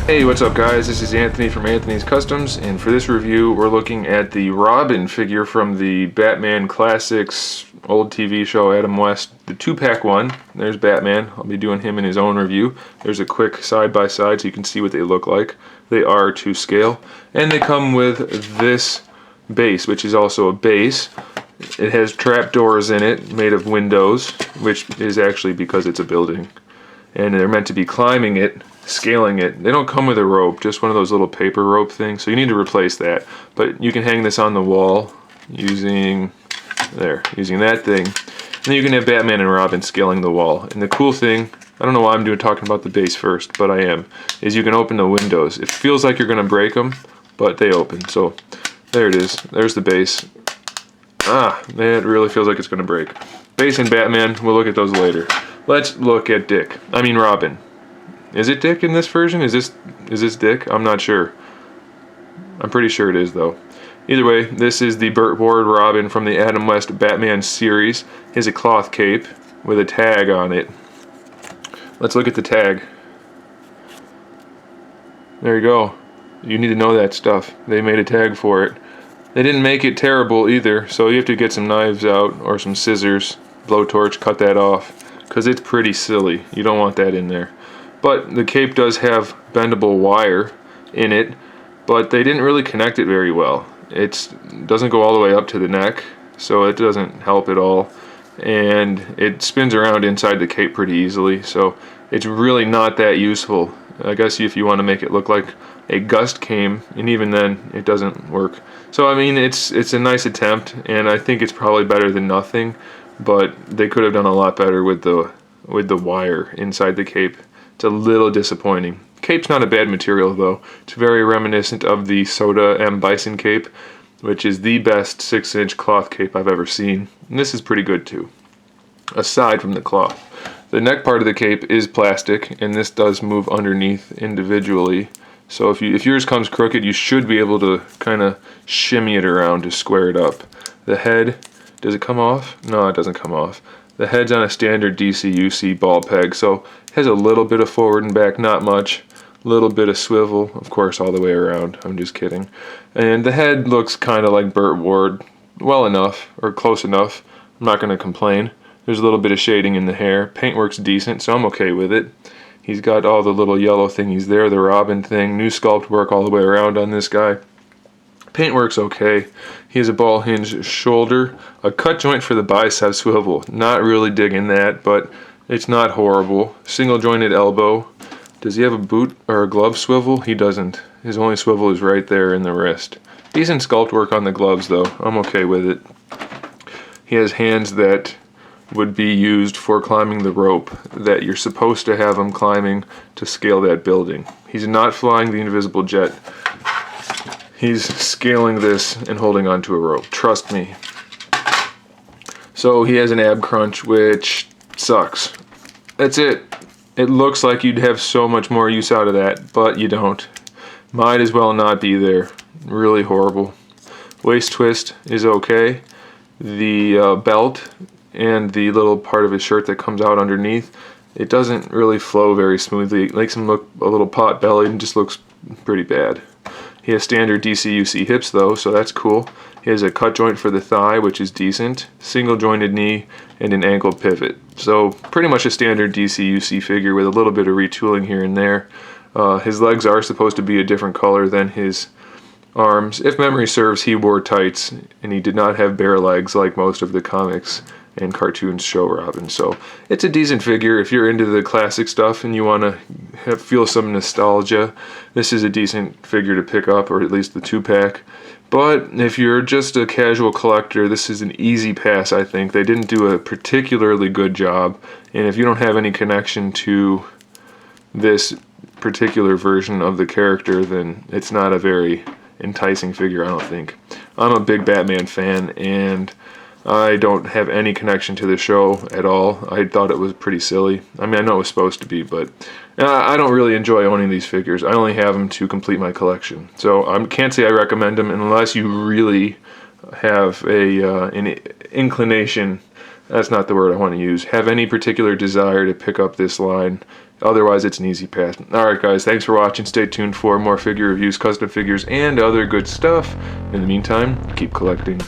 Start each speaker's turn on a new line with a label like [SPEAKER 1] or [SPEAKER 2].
[SPEAKER 1] Hey, what's up guys? This is Anthony from Anthony's Customs, and for this review we're looking at the Robin figure from the Batman Classics old TV show Adam West, the 2-pack one. There's Batman. I'll be doing him in his own review. There's a quick side-by-side so you can see what they look like. They are to scale, and they come with this base, which is also a base. It has trapdoors in it made of windows, which is actually because it's a building. And they're meant to be climbing it, scaling it. They don't come with a rope, just one of those little paper rope things, so you need to replace that. But you can hang this on the wall using that thing. And then you can have Batman and Robin scaling the wall. And the cool thing, I don't know why I'm talking about the base first, but I am, is you can open the windows. It feels like you're going to break them, but they open. So there it is. There's the base. It really feels like it's going to break. Base and Batman, we'll look at those later. Let's look at Robin. Is it Dick in this version? Is this Dick? I'm not sure. I'm pretty sure it is though. Either way, this is the Burt Ward Robin from the Adam West Batman series. He has a cloth cape with a tag on it. Let's look at the tag. There you go. You need to know that stuff. They made a tag for it. They didn't make it terrible either, so you have to get some knives out or some scissors, blowtorch, cut that off, because it's pretty silly. You don't want that in there. But the cape does have bendable wire in it, but they didn't really connect it very well. It doesn't go all the way up to the neck, so it doesn't help at all. And it spins around inside the cape pretty easily, so it's really not that useful. I guess if you want to make it look like a gust came, and even then it doesn't work. So I mean, it's a nice attempt, and I think it's probably better than nothing, but they could have done a lot better with the wire inside the cape. It's a little disappointing. Cape's not a bad material though. It's very reminiscent of the Soda M. Bison cape, which is the best 6-inch cloth cape I've ever seen. And this is pretty good too, aside from the cloth. The neck part of the cape is plastic, and this does move underneath individually. So if yours comes crooked, you should be able to kind of shimmy it around to square it up. The head, does it come off? No, it doesn't come off. The head's on a standard DC-UC ball peg, so it has a little bit of forward and back, not much. A little bit of swivel, of course, all the way around. I'm just kidding. And the head looks kind of like Burt Ward, well enough, or close enough. I'm not going to complain. There's a little bit of shading in the hair. Paintwork's decent, so I'm okay with it. He's got all the little yellow thingies there, the Robin thing, new sculpt work all the way around on this guy. Paintwork's okay. He has a ball hinge shoulder, a cut joint for the bicep swivel. Not really digging that, but it's not horrible. Single jointed elbow. Does he have a boot or a glove swivel? He doesn't. His only swivel is right there in the wrist. Decent sculpt work on the gloves though. I'm okay with it. He has hands that would be used for climbing the rope that you're supposed to have him climbing to scale that building. He's not flying the invisible jet. He's scaling this and holding onto a rope. Trust me. So he has an ab crunch, which sucks. That's it. It looks like you'd have so much more use out of that, but you don't. Might as well not be there. Really horrible. Waist twist is okay. The belt and the little part of his shirt that comes out underneath, it doesn't really flow very smoothly. It makes him look a little pot-bellied and just looks pretty bad. He has standard DC-UC hips though, so that's cool. He has a cut joint for the thigh, which is decent, single jointed knee, and an ankle pivot. So pretty much a standard DC-UC figure with a little bit of retooling here and there. His legs are supposed to be a different color than his arms. If memory serves, he wore tights, and he did not have bare legs like most of the comics and cartoons show Robin. So it's a decent figure. If you're into the classic stuff and you want to feel some nostalgia, this is a decent figure to pick up, or at least the 2-pack. But if you're just a casual collector, this is an easy pass, I think. They didn't do a particularly good job, and if you don't have any connection to this particular version of the character, then it's not a very enticing figure, I don't think. I'm a big Batman fan, and I don't have any connection to the show at all. I thought it was pretty silly. I mean, I know it was supposed to be, but I don't really enjoy owning these figures. I only have them to complete my collection. So I can't say I recommend them unless you really have an inclination That's not the word I want to use. Have any particular desire to pick up this line. Otherwise, it's an easy pass. Alright guys, thanks for watching. Stay tuned for more figure reviews, custom figures, and other good stuff. In the meantime, keep collecting.